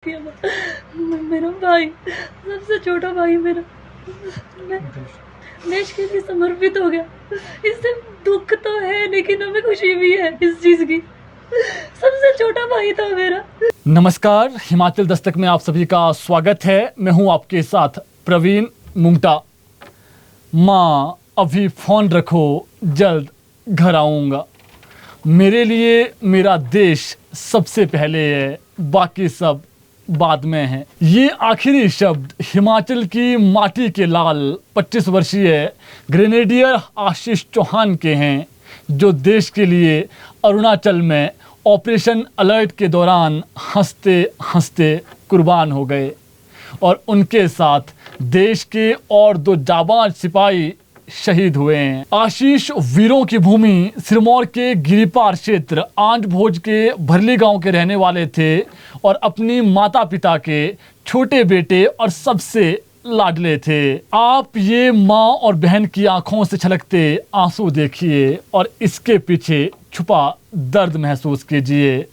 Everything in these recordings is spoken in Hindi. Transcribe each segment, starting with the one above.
मेरा भाई, सबसे छोटा भाई मेरा देश के लिए समर्पित हो गया। इससे दुख तो है लेकिन हमें खुशी भी है इस चीज की। सबसे छोटा भाई था मेरा। नमस्कार, हिमाचल दस्तक में आप सभी का स्वागत है। मैं हूं आपके साथ प्रवीण मुंगटा। माँ अभी फ़ोन रखो, जल्द घर आऊँगा। मेरे लिए मेरा देश सबसे पहले है, बाकी सब बाद में है। ये आखिरी शब्द हिमाचल की माटी के लाल 25 वर्षीय ग्रेनेडियर आशीष चौहान के हैं, जो देश के लिए अरुणाचल में ऑपरेशन अलर्ट के दौरान हंसते हंसते कुर्बान हो गए और उनके साथ देश के और 2 जाबाज सिपाही शहीद हुए हैं। आशीष वीरों की भूमि सिरमौर के गिरिपार क्षेत्र आंज भोज के भरली गांव के रहने वाले थे और अपनी माता पिता के छोटे बेटे और सबसे लाडले थे। आप ये माँ और बहन की आंखों से छलकते आंसू देखिए और इसके पीछे छुपा दर्द महसूस कीजिए।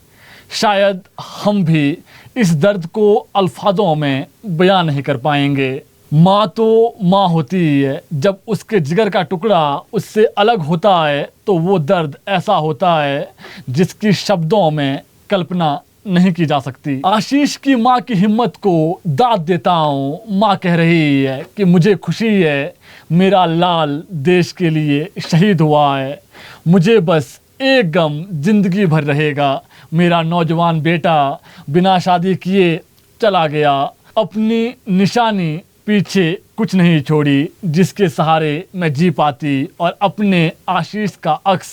शायद हम भी इस दर्द को अल्फाजों में बयान नहीं कर पाएंगे। माँ तो माँ होती ही है, जब उसके जिगर का टुकड़ा उससे अलग होता है तो वो दर्द ऐसा होता है जिसकी शब्दों में कल्पना नहीं की जा सकती। आशीष की माँ की हिम्मत को दाद देता हूँ। माँ कह रही है कि मुझे खुशी है, मेरा लाल देश के लिए शहीद हुआ है। मुझे बस एक गम जिंदगी भर रहेगा, मेरा नौजवान बेटा बिना शादी किए चला गया। अपनी निशानी पीछे कुछ नहीं छोड़ी, जिसके सहारे मैं जी पाती और अपने आशीष का अक्स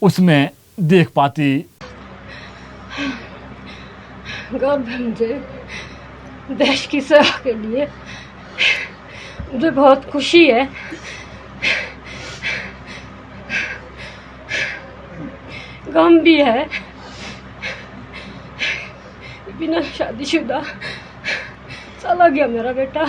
उसमें देख पाती। गर्व है मुझे देश की सेवा के लिए। मुझे बहुत खुशी है। गम भी है, बिना शादीशुदा चला गया मेरा बेटा।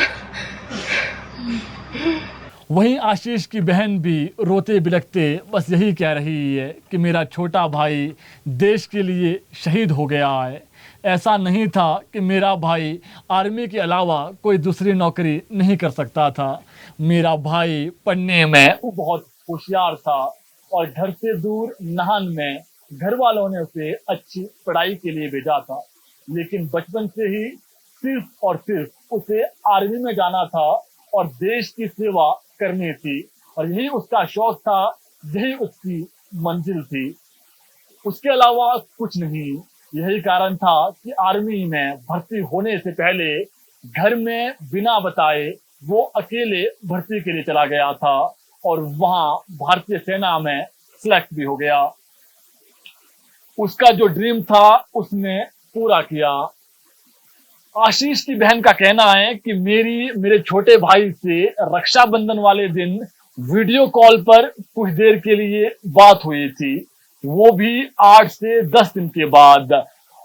वहीं आशीष की बहन भी रोते बिलखते बस यही कह रही है कि मेरा छोटा भाई देश के लिए शहीद हो गया है। ऐसा नहीं था कि मेरा भाई आर्मी के अलावा कोई दूसरी नौकरी नहीं कर सकता था। मेरा भाई पढ़ने में बहुत होशियार था और घर से दूर नाहन में घर वालों ने उसे अच्छी पढ़ाई के लिए भेजा था, लेकिन बचपन से ही सिर्फ और सिर्फ उसे आर्मी में जाना था और देश की सेवा करनी थी और यही उसका शौक था, यही उसकी मंजिल थी, उसके अलावा कुछ नहीं। यही कारण था कि आर्मी में भर्ती होने से पहले घर में बिना बताए वो अकेले भर्ती के लिए चला गया था और वहां भारतीय सेना में सिलेक्ट भी हो गया। उसका जो ड्रीम था उसने पूरा किया। आशीष की बहन का कहना है कि मेरे छोटे भाई से रक्षाबंधन वाले दिन वीडियो कॉल पर कुछ देर के लिए बात हुई थी, वो भी 8 से 10 दिन के बाद।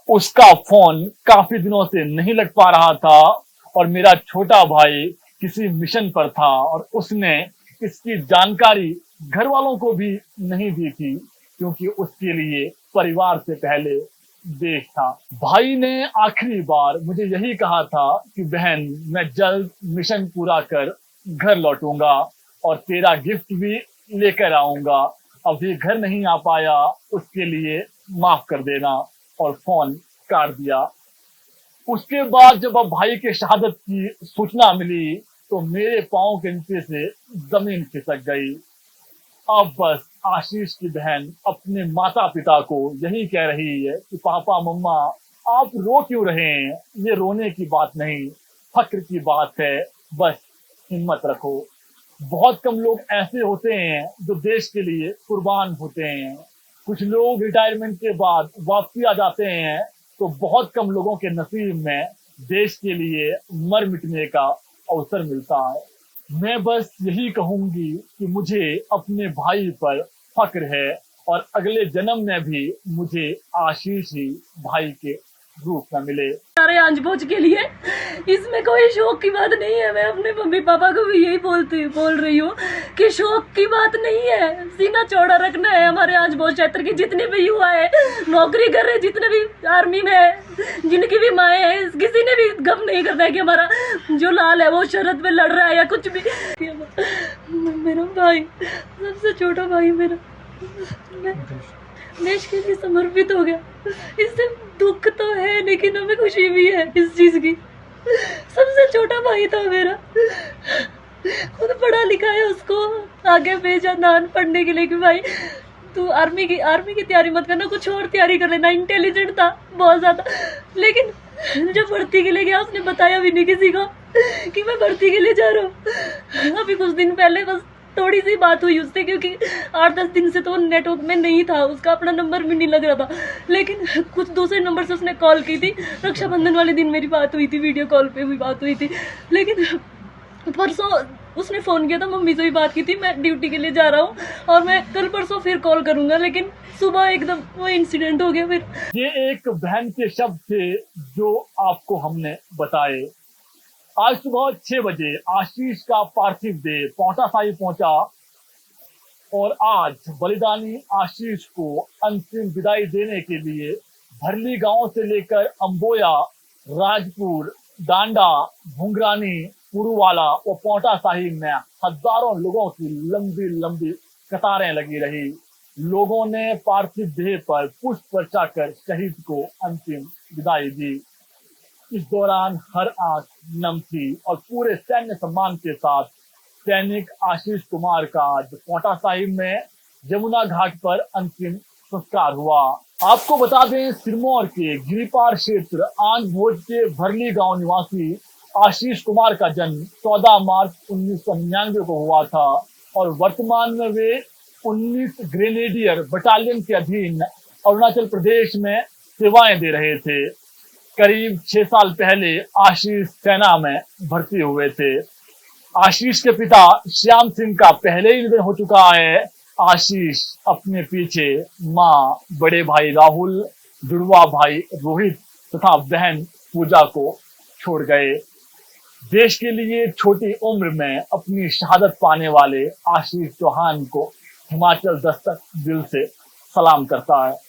उसका फोन काफी दिनों से नहीं लग पा रहा था और मेरा छोटा भाई किसी मिशन पर था और उसने इसकी जानकारी घर वालों को भी नहीं दी थी, क्योंकि उसके लिए परिवार से पहले देश था। भाई ने आखिरी बार मुझे यही कहा था कि बहन, मैं जल्द मिशन पूरा कर घर लौटूंगा और तेरा गिफ्ट भी लेकर आऊंगा। अभी घर नहीं आ पाया, उसके लिए माफ कर देना, और फोन काट दिया। उसके बाद जब अब भाई के शहादत की सूचना मिली तो मेरे पांव के नीचे से जमीन खिसक गई। अब बस आशीष की बहन अपने माता पिता को यही कह रही है कि पापा मम्मा, आप रो क्यों रहे हैं? ये रोने की बात नहीं, फक्र की बात है, बस हिम्मत रखो। बहुत कम लोग ऐसे होते हैं जो देश के लिए कुर्बान होते हैं। कुछ लोग रिटायरमेंट के बाद वापसी आ जाते हैं, तो बहुत कम लोगों के नसीब में देश के लिए मर मिटने का अवसर मिलता है। मैं बस यही कहूंगी कि मुझे अपने भाई पर फक्र है और अगले जन्म में भी मुझे आशीष ही भाई के रूप में मिले। सारे आंज भोज के लिए इसमें कोई शौक की बात नहीं है। मैं अपने मम्मी पापा को भी यही बोल रही हूँ के शौक की बात नहीं है, सीना चौड़ा रखना है। हमारे आज बहुत क्षेत्र के जितने भी युवा है, नौकरी कर रहे, जितने भी आर्मी में है, जिनकी भी माए है, किसी ने भी गम नहीं करना है कि हमारा जो लाल है वो शरद में लड़ रहा है या कुछ भी। मेरा भाई, सबसे छोटा भाई मेरा, देश के लिए समर्पित हो गया। इससे दुख तो है लेकिन हमें खुशी भी है इस चीज की। सबसे छोटा भाई था मेरा, खुद पढ़ा लिखा है, उसको आगे भेजा नान पढ़ने के लिए कि भाई तू आर्मी की तैयारी मत करना, कुछ और तैयारी कर लेना। इंटेलिजेंट था बहुत ज्यादा, लेकिन जब भर्ती के लिए गया उसने बताया भी नहीं किसी को कि मैं भर्ती के लिए जा रहा हूँ। अभी कुछ दिन पहले बस थोड़ी सी बात हुई उससे, क्योंकि 8-10 दिन से तो नेटवर्क में नहीं था, उसका अपना नंबर भी नहीं लग रहा था। लेकिन कुछ दूसरे नंबर से उसने कॉल की थी, रक्षाबंधन वाले दिन मेरी बात हुई थी, वीडियो कॉल पे भी बात हुई थी। लेकिन परसों उसने फ़ोन किया था, मम्मी से भी बात की थी, मैं ड्यूटी के लिए जा रहा हूँ और मैं कल परसों फिर कॉल करूँगा। लेकिन सुबह एकदम वो इंसिडेंट हो गया। फिर ये एक बहन के शब्द थे जो आपको हमने बताए। आज सुबह 6 बजे आशीष का पार्थिव देह पौंटा साहिब पहुंचा और आज बलिदानी आशीष को अंतिम विदाई देने के लिए भरली गांव से लेकर अंबोया, राजपुर, डांडा, भुंगरानी, पुरुवाला और पौंटा साहिब में हजारों लोगों की लंबी लंबी कतारें लगी रही। लोगों ने पार्थिव देह पर पुष्प वर्षा कर शहीद को अंतिम विदाई दी। इस दौरान हर आंख नम थी और पूरे सैन्य सम्मान के साथ सैनिक आशीष कुमार का आज पौंटा साहिब में यमुना घाट पर अंतिम संस्कार हुआ। आपको बता दें, सिरमौर के गिरिपार क्षेत्र आंध भोज के भरली गांव निवासी आशीष कुमार का जन्म 14 मार्च 1999 को हुआ था और वर्तमान में वे 19 ग्रेनेडियर बटालियन के अधीन अरुणाचल प्रदेश में सेवाएं दे रहे थे। करीब 6 साल पहले आशीष सेना में भर्ती हुए थे। आशीष के पिता श्याम सिंह का पहले ही निधन हो चुका है। आशीष अपने पीछे माँ, बड़े भाई राहुल, जुड़वा भाई रोहित तथा बहन पूजा को छोड़ गए। देश के लिए छोटी उम्र में अपनी शहादत पाने वाले आशीष चौहान को हिमाचल दस्तक दिल से सलाम करता है।